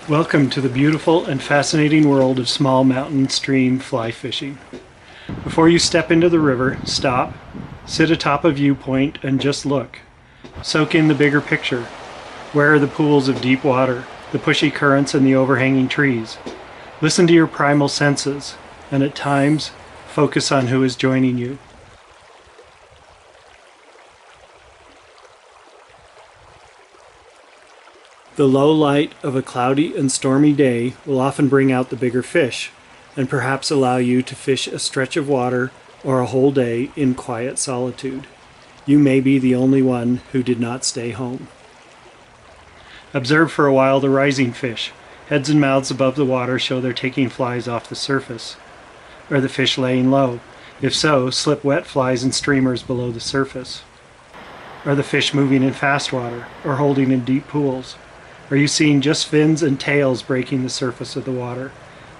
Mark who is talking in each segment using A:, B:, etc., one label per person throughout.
A: Welcome to the beautiful and fascinating world of small mountain stream fly fishing. Before you step into the river, stop, sit atop a viewpoint and just look. Soak in the bigger picture. Where are the pools of deep water, the pushy currents and the overhanging trees? Listen to your primal senses, and at times, focus on who is joining you. The low light of a cloudy and stormy day will often bring out the bigger fish, and perhaps allow you to fish a stretch of water or a whole day in quiet solitude. You may be the only one who did not stay home. Observe for a while the rising fish. Heads and mouths above the water show they're taking flies off the surface. Are the fish laying low? If so, slip wet flies and streamers below the surface. Are the fish moving in fast water or holding in deep pools? Are you seeing just fins and tails breaking the surface of the water?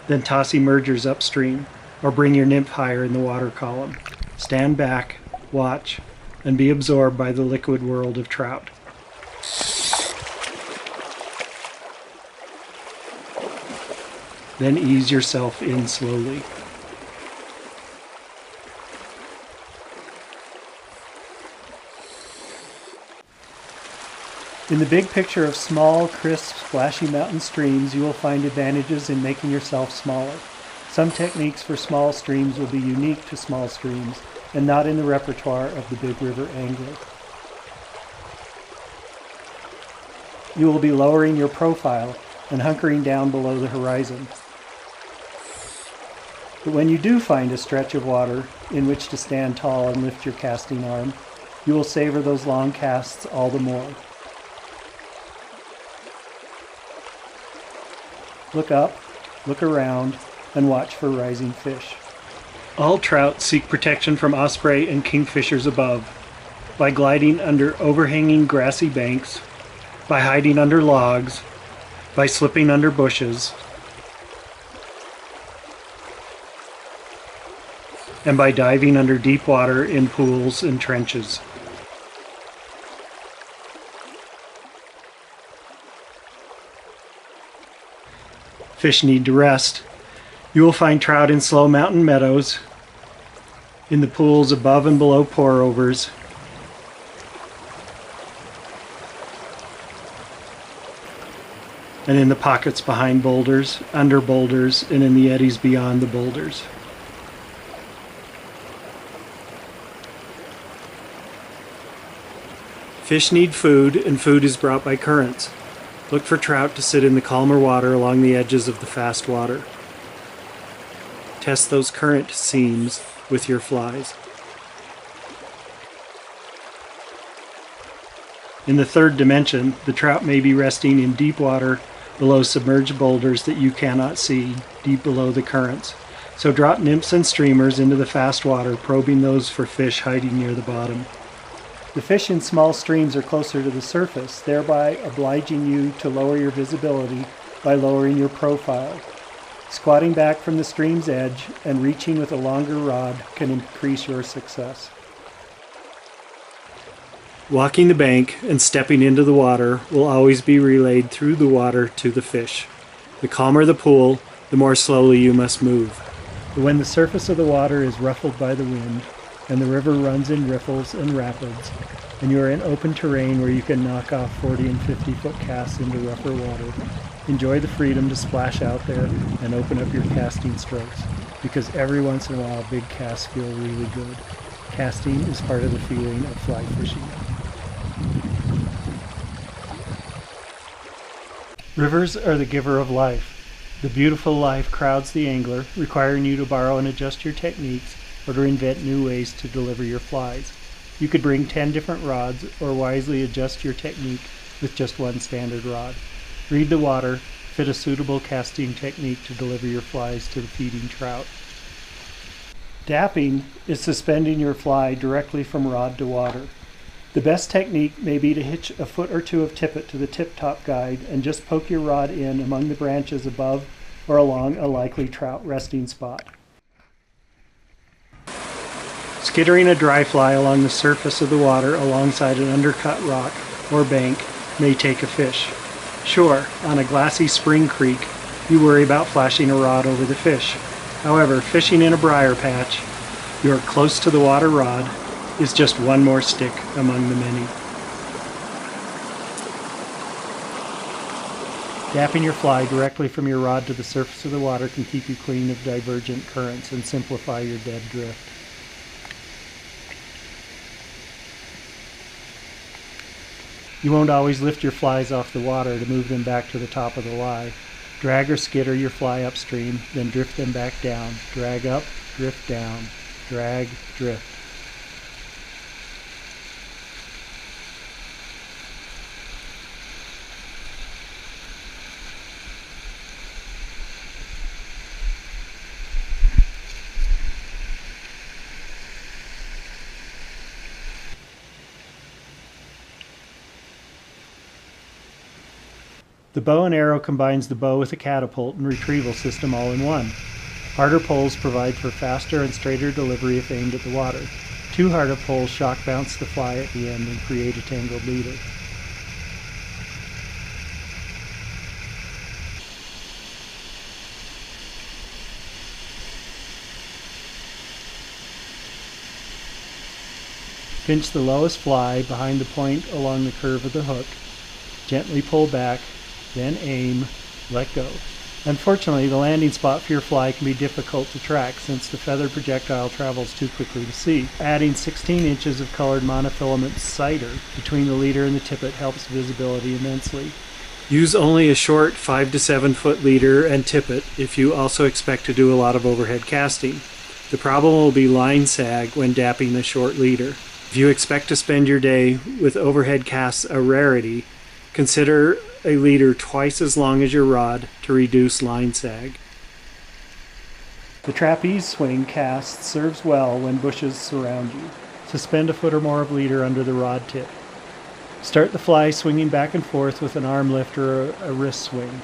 A: Then toss emergers upstream, or bring your nymph higher in the water column. Stand back, watch, and be absorbed by the liquid world of trout. Then ease yourself in slowly. In the big picture of small, crisp, splashy mountain streams, you will find advantages in making yourself smaller. Some techniques for small streams will be unique to small streams and not in the repertoire of the big river angler. You will be lowering your profile and hunkering down below the horizon. But when you do find a stretch of water in which to stand tall and lift your casting arm, you will savor those long casts all the more. Look up, look around, and watch for rising fish. All trout seek protection from osprey and kingfishers above by gliding under overhanging grassy banks, by hiding under logs, by slipping under bushes, and by diving under deep water in pools and trenches. Fish need to rest. You will find trout in slow mountain meadows, in the pools above and below pour-overs, and in the pockets behind boulders, under boulders, and in the eddies beyond the boulders. Fish need food, and food is brought by currents. Look for trout to sit in the calmer water along the edges of the fast water. Test those current seams with your flies. In the third dimension, the trout may be resting in deep water below submerged boulders that you cannot see, deep below the currents. So drop nymphs and streamers into the fast water, probing those for fish hiding near the bottom. The fish in small streams are closer to the surface, thereby obliging you to lower your visibility by lowering your profile. Squatting back from the stream's edge and reaching with a longer rod can increase your success. Walking the bank and stepping into the water will always be relayed through the water to the fish. The calmer the pool, the more slowly you must move. But when the surface of the water is ruffled by the wind, and the river runs in riffles and rapids, and you are in open terrain where you can knock off 40 and 50-foot casts into rougher water, enjoy the freedom to splash out there and open up your casting strokes, because every once in a while big casts feel really good. Casting is part of the feeling of fly fishing. Rivers are the giver of life. The beautiful life crowds the angler, requiring you to borrow and adjust your techniques or to invent new ways to deliver your flies. You could bring 10 different rods or wisely adjust your technique with just one standard rod. Read the water, fit a suitable casting technique to deliver your flies to the feeding trout. Dapping is suspending your fly directly from rod to water. The best technique may be to hitch a foot or two of tippet to the tip-top guide and just poke your rod in among the branches above or along a likely trout resting spot. Skittering a dry fly along the surface of the water alongside an undercut rock or bank may take a fish. Sure, on a glassy spring creek, you worry about flashing a rod over the fish. However, fishing in a briar patch, you're close to the water rod, is just one more stick among the many. Dapping your fly directly from your rod to the surface of the water can keep you clean of divergent currents and simplify your dead drift. You won't always lift your flies off the water to move them back to the top of the lie. Drag or skitter your fly upstream, then drift them back down. Drag up, drift down. Drag, drift. The bow and arrow combines the bow with a catapult and retrieval system all in one. Harder poles provide for faster and straighter delivery if aimed at the water. Two harder poles shock bounce the fly at the end and create a tangled leader. Pinch the lowest fly behind the point along the curve of the hook. Gently pull back, then aim, let go. Unfortunately, the landing spot for your fly can be difficult to track since the feathered projectile travels too quickly to see. Adding 16 inches of colored monofilament cider between the leader and the tippet helps visibility immensely. Use only a short 5 to 7 foot leader and tippet if you also expect to do a lot of overhead casting. The problem will be line sag when dapping the short leader. If you expect to spend your day with overhead casts a rarity, consider a leader twice as long as your rod to reduce line sag. The trapeze swing cast serves well when bushes surround you. Suspend a foot or more of leader under the rod tip. Start the fly swinging back and forth with an arm lift or a wrist swing.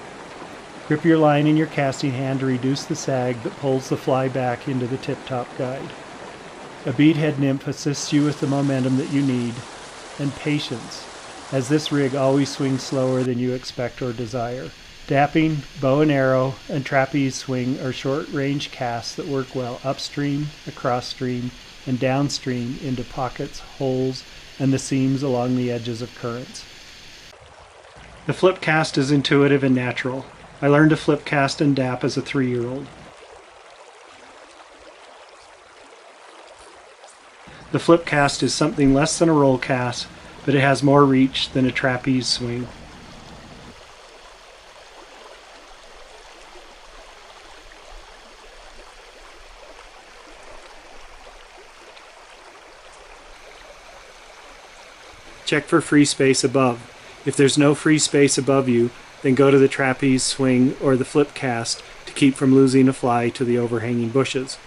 A: Grip your line in your casting hand to reduce the sag that pulls the fly back into the tip-top guide. A beadhead nymph assists you with the momentum that you need, and patience, as this rig always swings slower than you expect or desire. Dapping, bow and arrow, and trapeze swing are short-range casts that work well upstream, across stream, and downstream into pockets, holes, and the seams along the edges of currents. The flip cast is intuitive and natural. I learned to flip cast and dap as a 3-year-old. The flip cast is something less than a roll cast, but it has more reach than a trapeze swing. Check for free space above. If there's no free space above you, then go to the trapeze swing or the flip cast to keep from losing a fly to the overhanging bushes.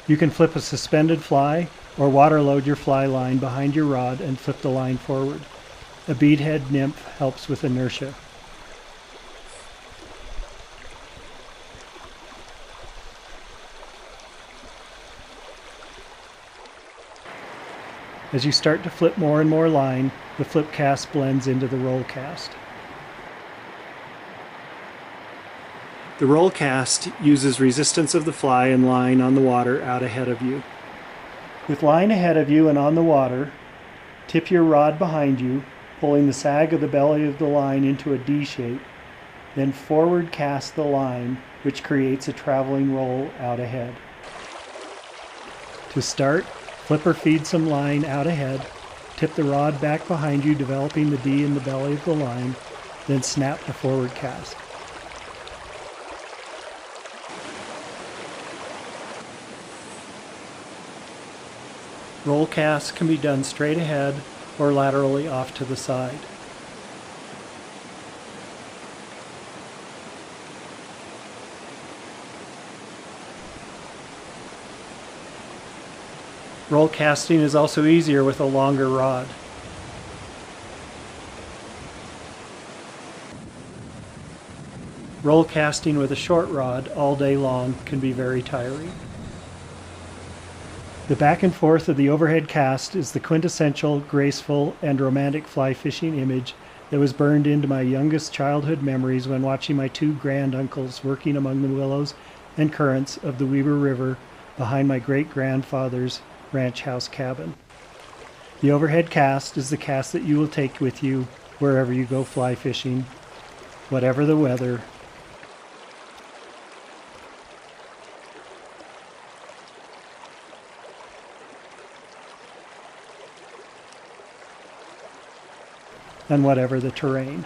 A: You can flip a suspended fly or water load your fly line behind your rod and flip the line forward. A beadhead nymph helps with inertia. As you start to flip more and more line, the flip cast blends into the roll cast. The roll cast uses resistance of the fly and line on the water out ahead of you. With line ahead of you and on the water, tip your rod behind you, pulling the sag of the belly of the line into a D shape, then forward cast the line, which creates a traveling roll out ahead. To start, flip or feed some line out ahead, tip the rod back behind you, developing the D in the belly of the line, then snap the forward cast. Roll casts can be done straight ahead or laterally off to the side. Roll casting is also easier with a longer rod. Roll casting with a short rod all day long can be very tiring. The back and forth of the overhead cast is the quintessential, graceful, and romantic fly fishing image that was burned into my youngest childhood memories when watching my two granduncles working among the willows and currents of the Weber River behind my great-grandfather's ranch house cabin. The overhead cast is the cast that you will take with you wherever you go fly fishing, whatever the weather. And whatever the terrain.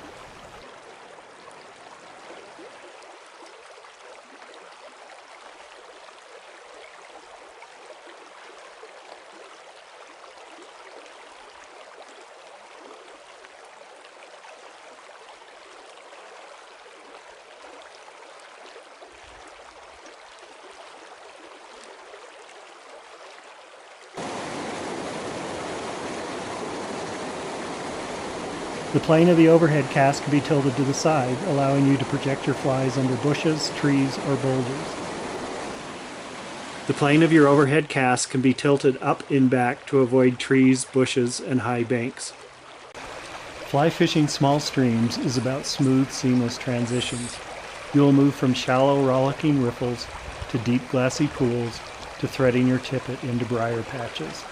A: The plane of the overhead cast can be tilted to the side, allowing you to project your flies under bushes, trees, or boulders. The plane of your overhead cast can be tilted up and back to avoid trees, bushes, and high banks. Fly fishing small streams is about smooth, seamless transitions. You will move from shallow, rollicking riffles to deep, glassy pools to threading your tippet into briar patches.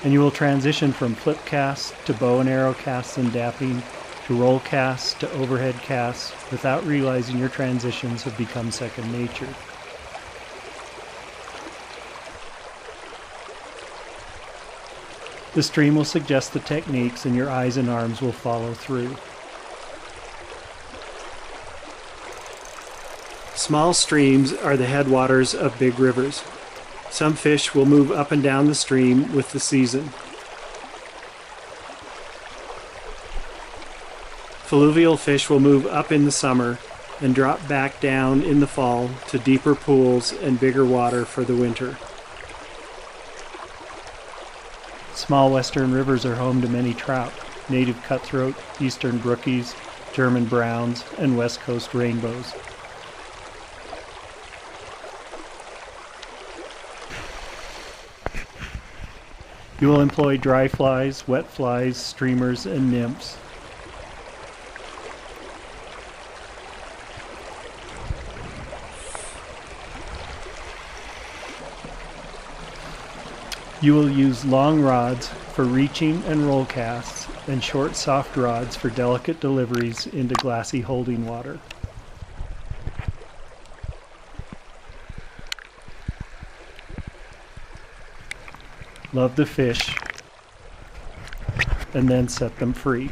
A: And you will transition from flip casts to bow and arrow casts and dapping to roll casts to overhead casts without realizing your transitions have become second nature. The stream will suggest the techniques and your eyes and arms will follow through. Small streams are the headwaters of big rivers. Some fish will move up and down the stream with the season. Fluvial fish will move up in the summer and drop back down in the fall to deeper pools and bigger water for the winter. Small western rivers are home to many trout, native cutthroat, eastern brookies, German browns, and west coast rainbows. You will employ dry flies, wet flies, streamers, and nymphs. You will use long rods for reaching and roll casts, and short soft rods for delicate deliveries into glassy holding water. Love the fish, and then set them free.